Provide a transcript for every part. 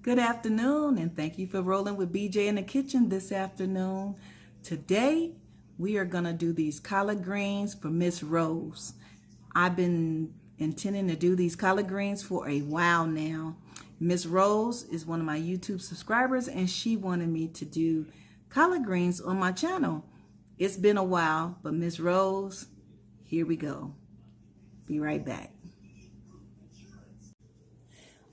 Good afternoon, and thank you for rolling with BJ in the kitchen this afternoon. Today, we are going to do these collard greens for Miss Rose. I've been intending to do these collard greens for a while now. Miss Rose is one of my YouTube subscribers, and she wanted me to do collard greens on my channel. It's been a while, but Miss Rose, here we go. Be right back.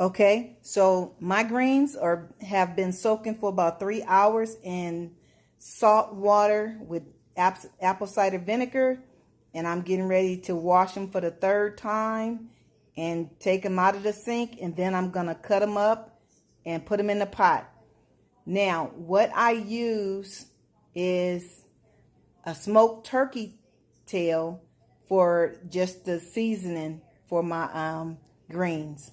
Okay, so my greens have been soaking for about 3 hours in salt water with apple cider vinegar, and I'm getting ready to wash them for the third time and take them out of the sink, and then I'm going to cut them up and put them in the pot. Now, what I use is a smoked turkey tail for just the seasoning for my greens.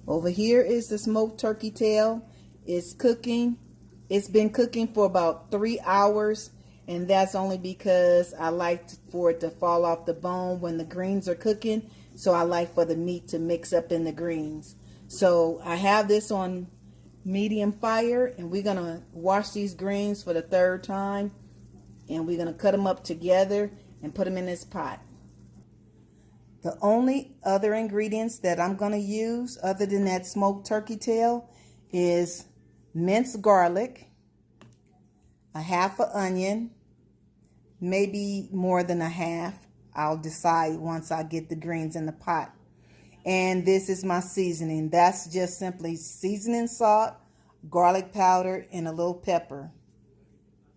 Over here is the smoked turkey tail. It's cooking. It's been cooking for about 3 hours, and that's only because I like for it to fall off the bone when the greens are cooking. So I like for the meat to mix up in the greens. So I have this on medium fire, and we're going to wash these greens for the third time, and we're going to cut them up together and put them in this pot. The only other ingredients that I'm going to use other than that smoked turkey tail is minced garlic, a half an onion, maybe more than a half. I'll decide once I get the greens in the pot. And this is my seasoning. That's just simply seasoning salt, garlic powder, and a little pepper.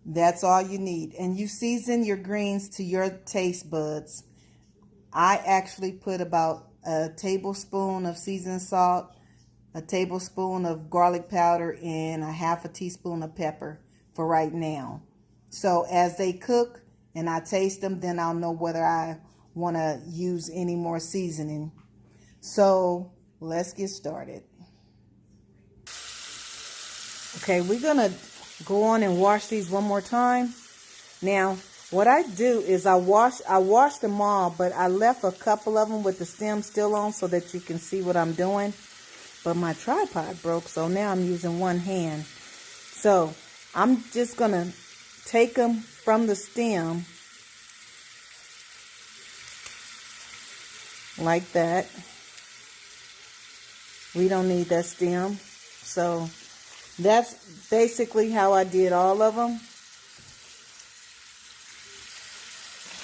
That's all you need. And you season your greens to your taste buds. I actually put about a tablespoon of seasoned salt, a tablespoon of garlic powder, and a half a teaspoon of pepper for right now. So as they cook and I taste them, then I'll know whether I want to use any more seasoning. So let's get started. Okay, we're going to go on and wash these one more time. Now, what I do is I wash them all, but I left a couple of them with the stem still on so that you can see what I'm doing. But my tripod broke, so now I'm using one hand. So I'm just going to take them from the stem like that. We don't need that stem. So that's basically how I did all of them.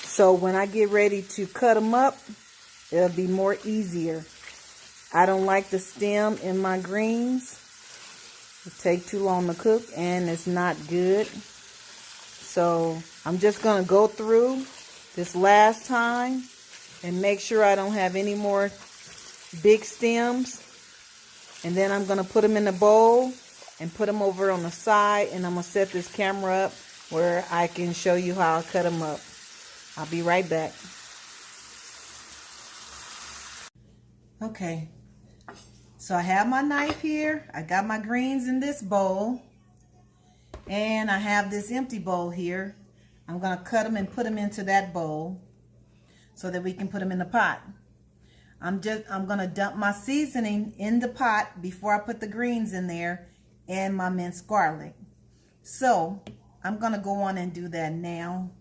So when I get ready to cut them up, it'll be more easier. I don't like the stem in my greens. It takes too long to cook and it's not good. So I'm just going to go through this last time and make sure I don't have any more big stems. And then I'm going to put them in a bowl and put them over on the side. And I'm going to set this camera up where I can show you how I cut them up. I'll be right back. Okay, so I have my knife here. I got my greens in this bowl. And I have this empty bowl here. I'm going to cut them and put them into that bowl so that we can put them in the pot. I'm going to dump my seasoning in the pot before I put the greens in there and my minced garlic. So I'm going to go on and do that now.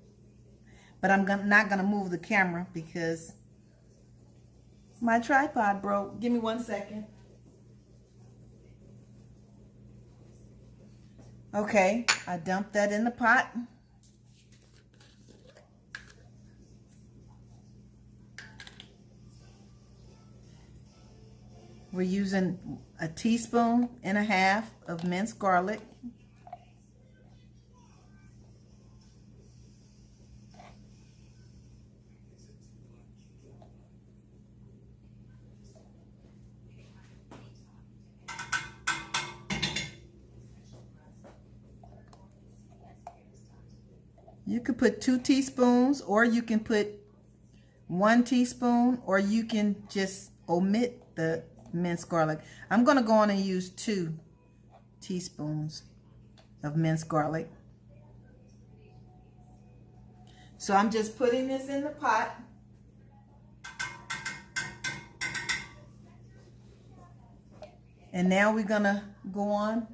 But I'm not going to move the camera because my tripod broke. Give me 1 second. Okay, I dumped that in the pot. We're using a teaspoon and a half of minced garlic. You could put 2 teaspoons, or you can put 1 teaspoon, or you can just omit the minced garlic. I'm going to go on and use 2 teaspoons of minced garlic. So I'm just putting this in the pot. And now we're gonna go on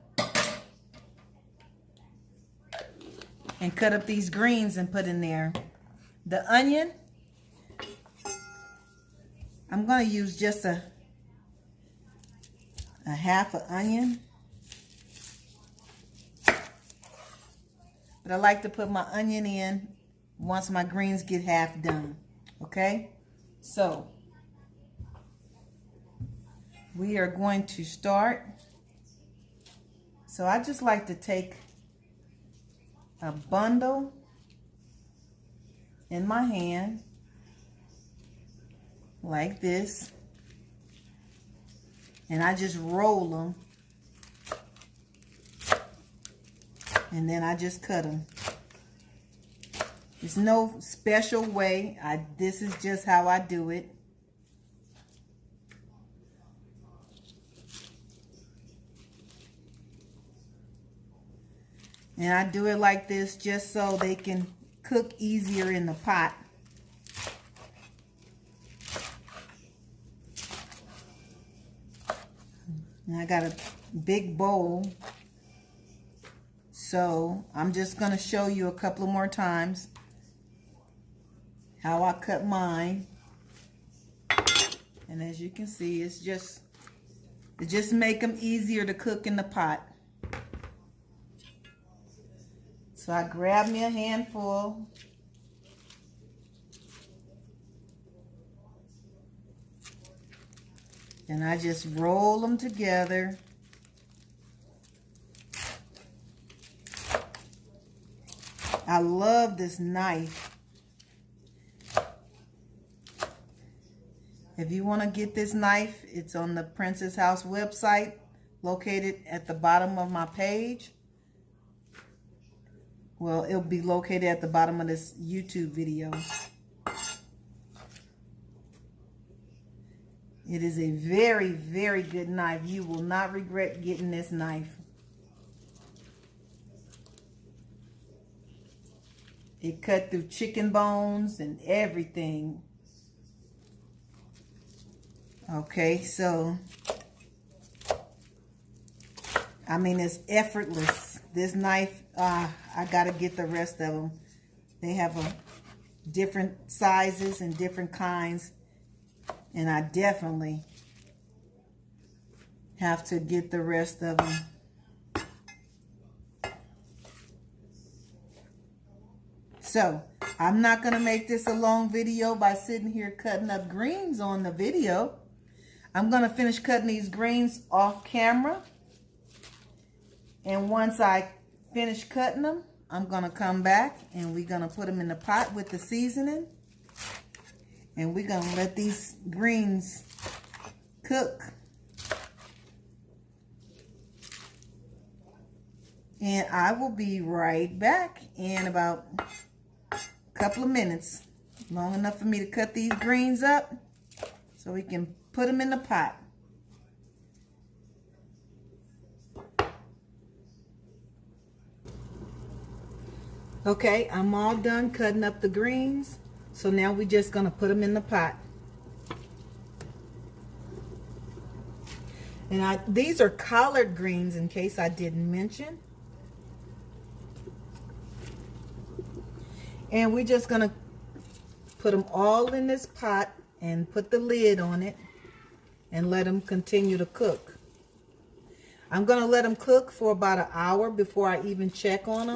and cut up these greens and put in there. The onion, I'm gonna use just a half an onion. But I like to put my onion in once my greens get half done. Okay? So we are going to start. So I just like to take a bundle in my hand like this, and I just roll them, and then I just cut them. There's no special way. This is just how I do it. And I do it like this just so they can cook easier in the pot. And I got a big bowl. So I'm just going to show you a couple of more times how I cut mine. And as you can see, it just make them easier to cook in the pot. So I grab me a handful. And I just roll them together. I love this knife. If you want to get this knife, it's on the Princess House website, located at the bottom of my page. Well, it'll be located at the bottom of this YouTube video. It is a very, very good knife. You will not regret getting this knife. It cut through chicken bones and everything. Okay, so, I mean, it's effortless. This knife, I gotta get the rest of them. They have different sizes and different kinds. And I definitely have to get the rest of them. So, I'm not going to make this a long video by sitting here cutting up greens on the video. I'm going to finish cutting these greens off camera. And once I finish cutting them, I'm going to come back and we're going to put them in the pot with the seasoning. And we're going to let these greens cook. And I will be right back in about a couple of minutes. Long enough for me to cut these greens up so we can put them in the pot. Okay, I'm all done cutting up the greens. So now we're just going to put them in the pot. And these are collard greens, in case I didn't mention. And we're just going to put them all in this pot and put the lid on it and let them continue to cook. I'm going to let them cook for about an hour before I even check on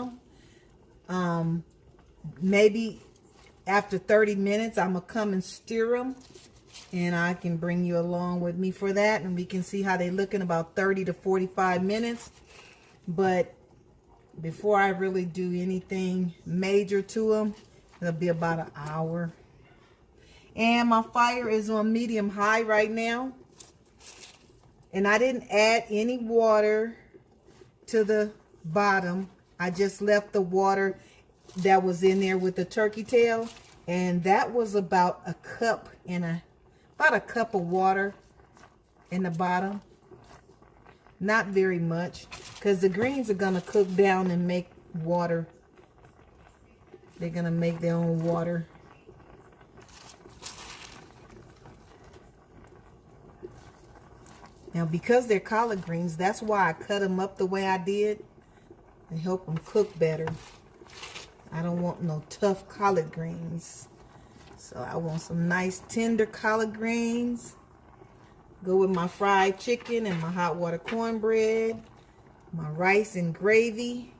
them. Maybe after 30 minutes, I'm going to come and stir them. And I can bring you along with me for that. And we can see how they look in about 30 to 45 minutes. But before I really do anything major to them, it'll be about an hour. And my fire is on medium high right now. And I didn't add any water to the bottom. I just left the water that was in there with the turkey tail, and that was about a cup about a cup of water in the bottom. Not very much, because the greens are gonna cook down and make water. They're gonna make their own water. Now, because they're collard greens, that's why I cut them up the way I did and help them cook better. I don't want no tough collard greens. So I want some nice tender collard greens. Go with my fried chicken and my hot water cornbread, my rice and gravy,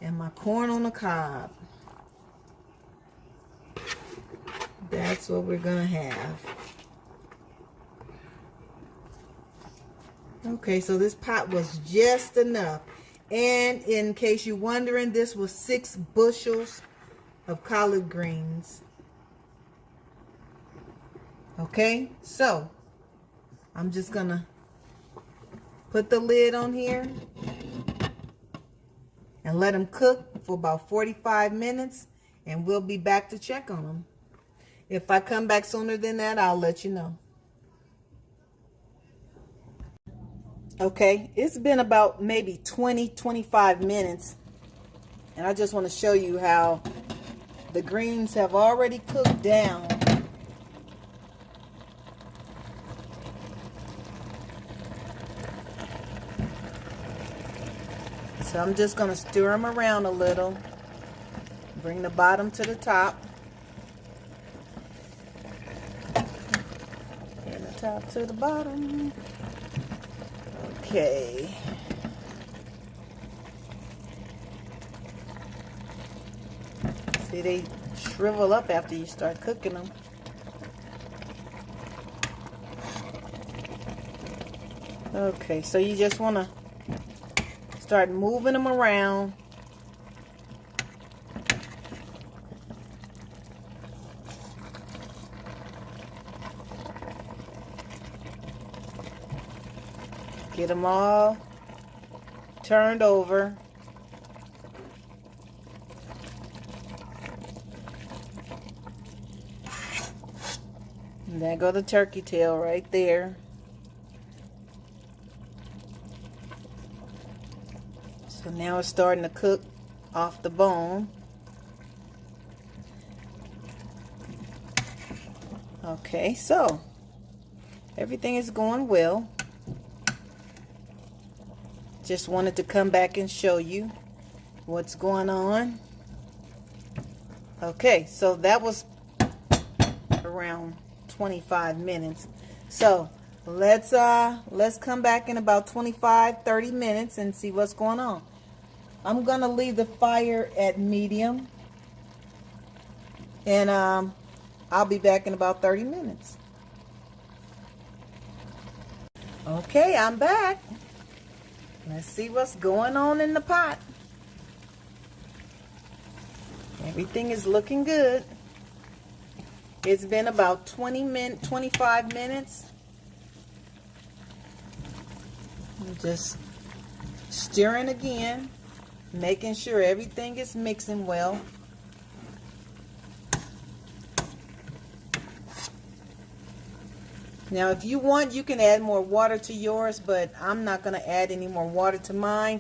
and my corn on the cob. That's what we're gonna have. Okay, so this pot was just enough. And in case you're wondering, this was 6 bushels of collard greens. Okay, so I'm just gonna put the lid on here and let them cook for about 45 minutes, and we'll be back to check on them. If I come back sooner than that, I'll let you know. Okay, it's been about maybe 20-25 minutes, and I just want to show you how the greens have already cooked down. So I'm just going to stir them around a little, bring the bottom to the top, and the top to the bottom. Okay. See, they shrivel up after you start cooking them. Okay, so you just want to start moving them around. Get them all turned over. And there go the turkey tail right there. So now it's starting to cook off the bone. Okay, so everything is going well. Just wanted to come back and show you what's going on. Okay, so that was around 25 minutes. So let's come back in about 25-30 minutes and see what's going on. I'm gonna leave the fire at medium, and I'll be back in about 30 minutes. Okay, I'm back. Let's see what's going on in the pot. Everything is looking good. It's been about 25 minutes. I'm just stirring again, making sure everything is mixing well. Now, if you want, you can add more water to yours, but I'm not going to add any more water to mine.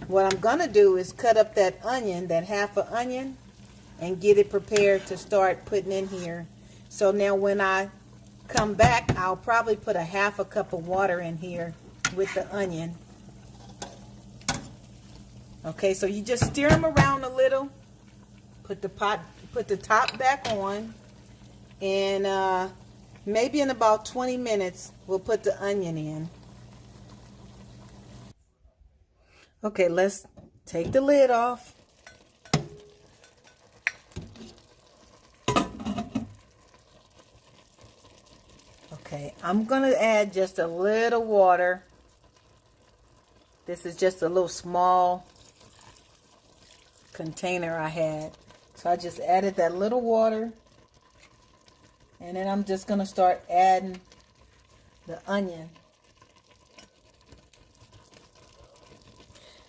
What I'm going to do is cut up that onion, that half an onion, and get it prepared to start putting in here. So now when I come back, I'll probably put a half a cup of water in here with the onion. Okay, so you just stir them around a little, put the top back on, and maybe in about 20 minutes, we'll put the onion in. Okay, let's take the lid off. Okay, I'm going to add just a little water. This is just a little small container I had. So I just added that little water. And then I'm just going to start adding the onion.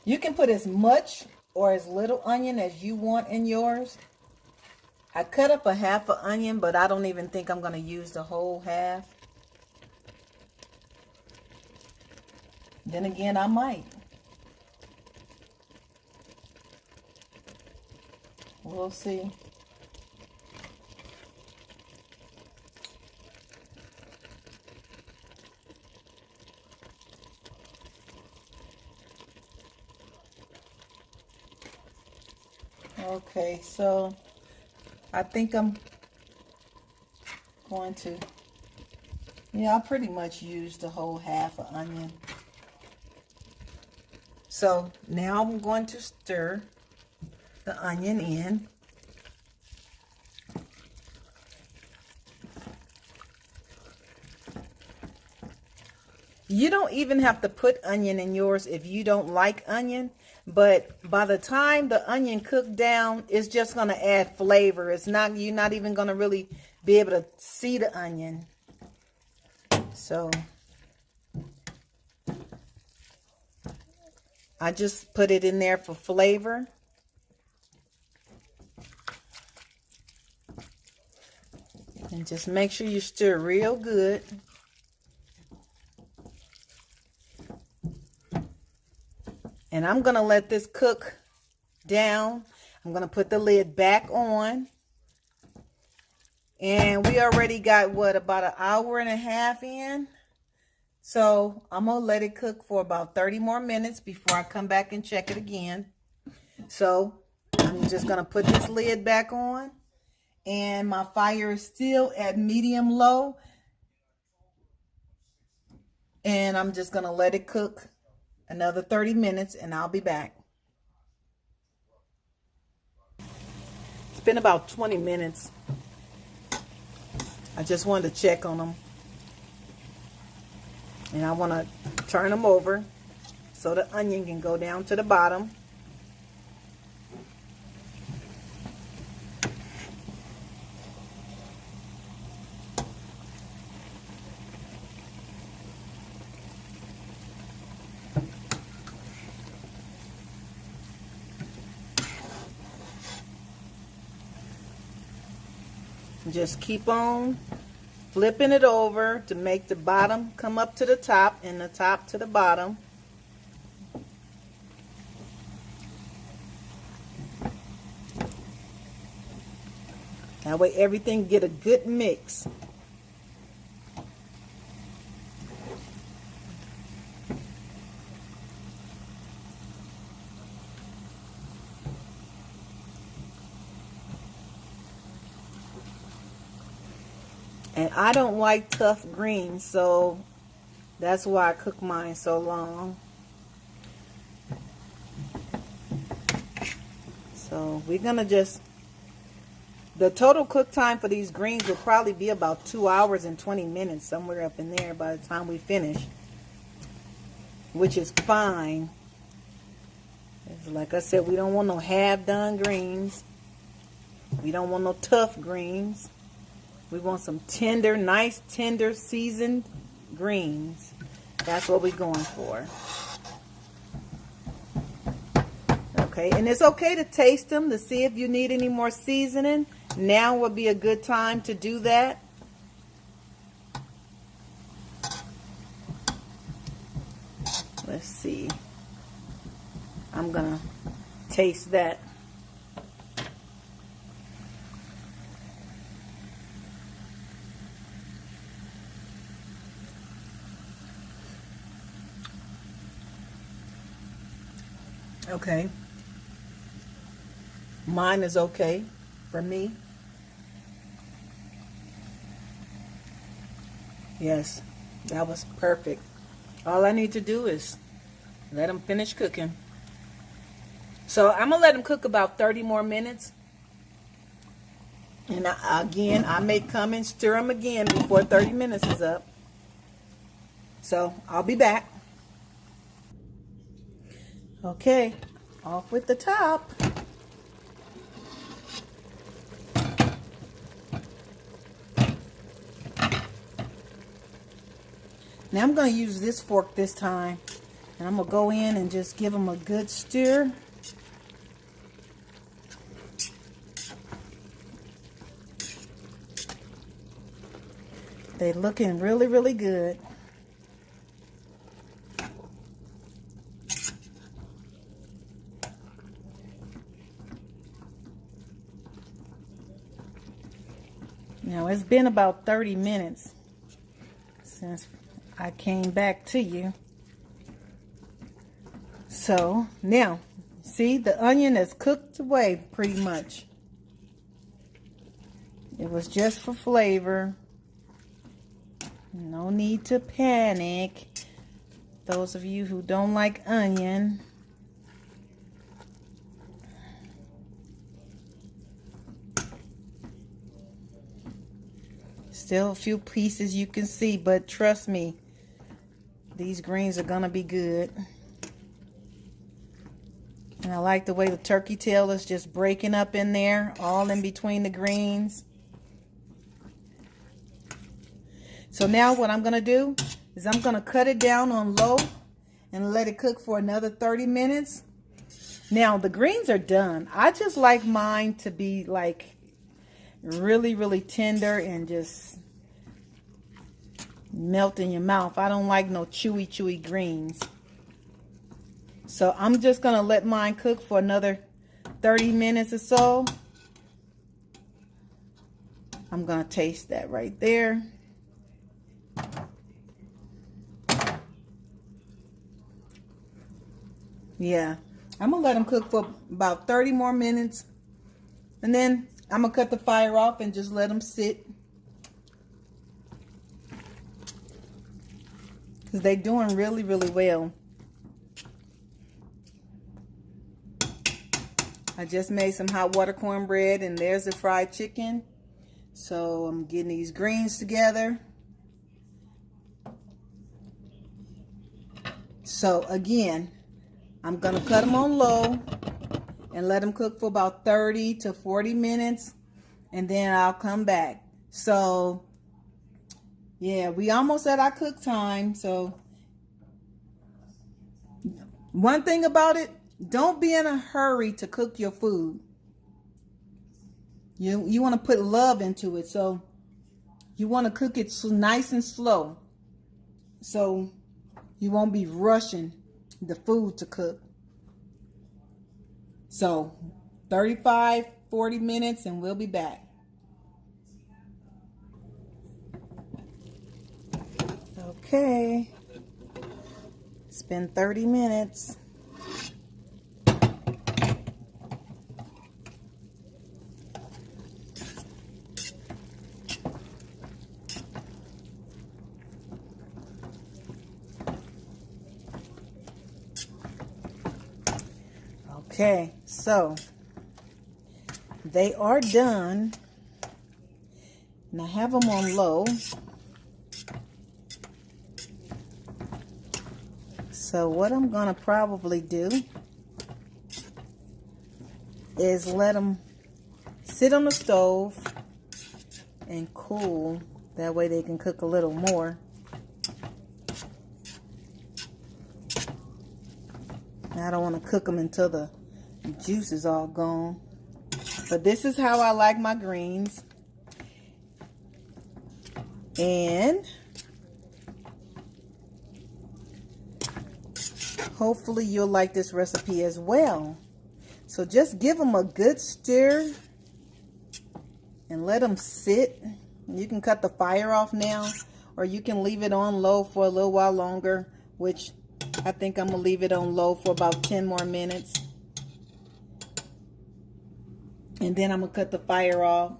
You can put as much or as little onion as you want in yours. I cut up a half an onion, but I don't even think I'm going to use the whole half. Then again, I might. We'll see. Okay, so I think I'm going to, yeah, I pretty much used the whole half of onion. So now I'm going to stir the onion in. You don't even have to put onion in yours if you don't like onion, but by the time the onion cooked down, it's just going to add flavor. It's not, you're not even going to really be able to see the onion. So I just put it in there for flavor. And just make sure you stir real good. And I'm going to let this cook down. I'm going to put the lid back on. And we already got, what, about an hour and a half in. So I'm going to let it cook for about 30 more minutes before I come back and check it again. So I'm just going to put this lid back on. And my fire is still at medium low. And I'm just going to let it cook another 30 minutes and I'll be back. It's been about 20 minutes. I just wanted to check on them. And I want to turn them over so the onion can go down to the bottom. Just keep on flipping it over to make the bottom come up to the top and the top to the bottom. That way everything get a good mix. And I don't like tough greens, so that's why I cook mine so long. So we're gonna just, the total cook time for these greens will probably be about 2 hours and 20 minutes, somewhere up in there by the time we finish, which is fine. Like I said, we don't want no half-done greens. We don't want no tough greens. We want some tender, nice, tender, seasoned greens. That's what we're going for. Okay, and it's okay to taste them to see if you need any more seasoning. Now would be a good time to do that. Let's see. I'm gonna taste that. Okay. Mine is okay for me. Yes, that was perfect. All I need to do is let them finish cooking. So I'm going to let them cook about 30 more minutes. And again, I may come and stir them again before 30 minutes is up. So I'll be back. Okay, off with the top. Now I'm going to use this fork this time. And I'm going to go in and just give them a good stir. They're looking really, really good. Now it's been about 30 minutes since I came back to you. So now, see See, the onion is cooked away pretty much. It was just for flavor. No need to panic. Those of you who don't like onion. Still a few pieces you can see, but trust me, these greens are gonna be good. And I like the way the turkey tail is just breaking up in there, all in between the greens. So now what I'm gonna do is I'm gonna cut it down on low and let it cook for another 30 minutes. Now the greens are done. I just like mine to be like really, really tender and just melt in your mouth. I don't like no chewy greens. So I'm just gonna let mine cook for another 30 minutes or so. I'm gonna taste that right there. Yeah, I'm gonna let them cook for about 30 more minutes, and then I'm gonna cut the fire off and just let them sit, because they're doing really, really well. I just made some hot water cornbread, and there's the fried chicken. So I'm getting these greens together. So again, I'm gonna cut them on low and let them cook for about 30 to 40 minutes, and then I'll come back. So yeah, we almost at our cook time. So one thing about it, don't be in a hurry to cook your food. You want to put love into it, so you want to cook it nice and slow, so you won't be rushing the food to cook. So 35, 40 minutes and we'll be back. Okay, it's been 30 minutes. Okay, so they are done, and I have them on low. So what I'm gonna probably do is let them sit on the stove and cool. That way they can cook a little more. I don't want to cook them until the juice is all gone. But this is how I like my greens. And hopefully you'll like this recipe as well. So just give them a good stir and let them sit. You can cut the fire off now, or you can leave it on low for a little while longer, which I think I'm gonna leave it on low for about 10 more minutes. And then I'm gonna cut the fire off.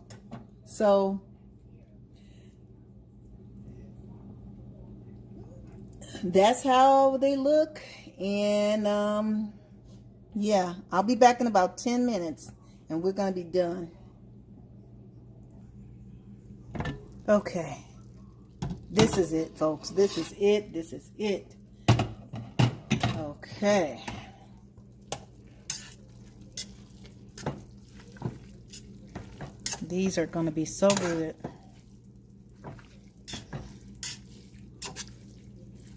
So that's how they look. And yeah, I'll be back in about 10 minutes and we're gonna be done. Okay, this is it, folks. This is it. This is it. Okay. These are going to be so good.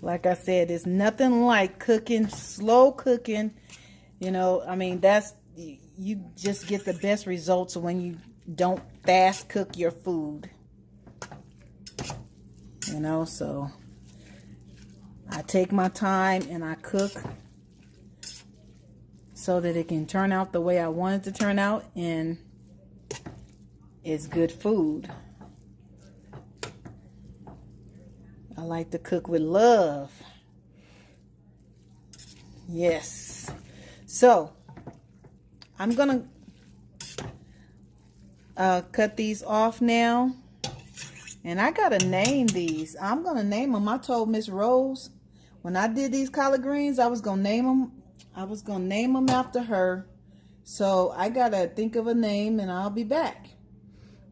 Like I said, it's nothing like cooking, slow cooking. You know, I mean, you just get the best results when you don't fast cook your food. You know, so I take my time and I cook so that it can turn out the way I want it to turn out, and it's good food. I like to cook with love. Yes. So I'm gonna cut these off now. And I gotta name these. I'm gonna name them. I told Miss Rose when I did these collard greens, I was gonna name them. I was gonna name them after her. So I gotta think of a name, and I'll be back.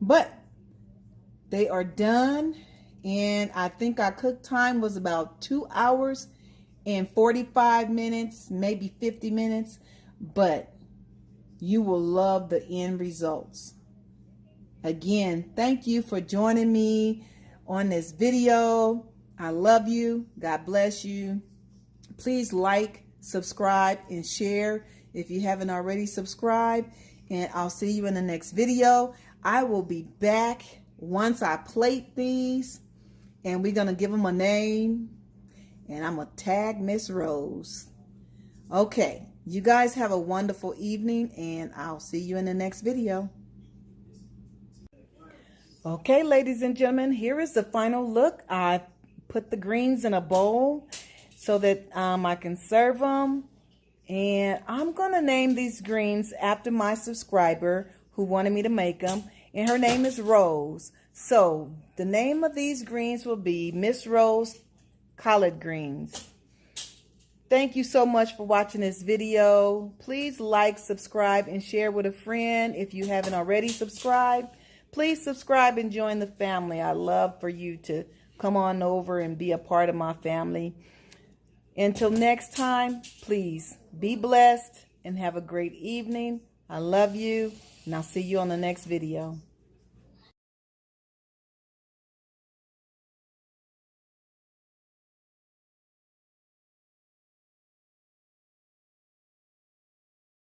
But they are done, and I think our cook time was about 2 hours and 45 minutes, maybe 50 minutes. But you will love the end results. Again, thank you for joining me on this video. I love you. God bless you. Please like, subscribe, and share if you haven't already subscribed. And I'll see you in the next video. I will be back once I plate these. And we're going to give them a name. And I'm going to tag Miss Rose. Okay. You guys have a wonderful evening. And I'll see you in the next video. Okay, ladies and gentlemen, here is the final look. I put the greens in a bowl so that I can serve them. And I'm going to name these greens after my subscriber who wanted me to make them. And her name is Rose. So the name of these greens will be Miss Rose Collard Greens. Thank you so much for watching this video. Please like, subscribe, and share with a friend if you haven't already subscribed. Please subscribe and join the family. I love for you to come on over and be a part of my family. Until next time, please be blessed and have a great evening. I love you, and I'll see you on the next video.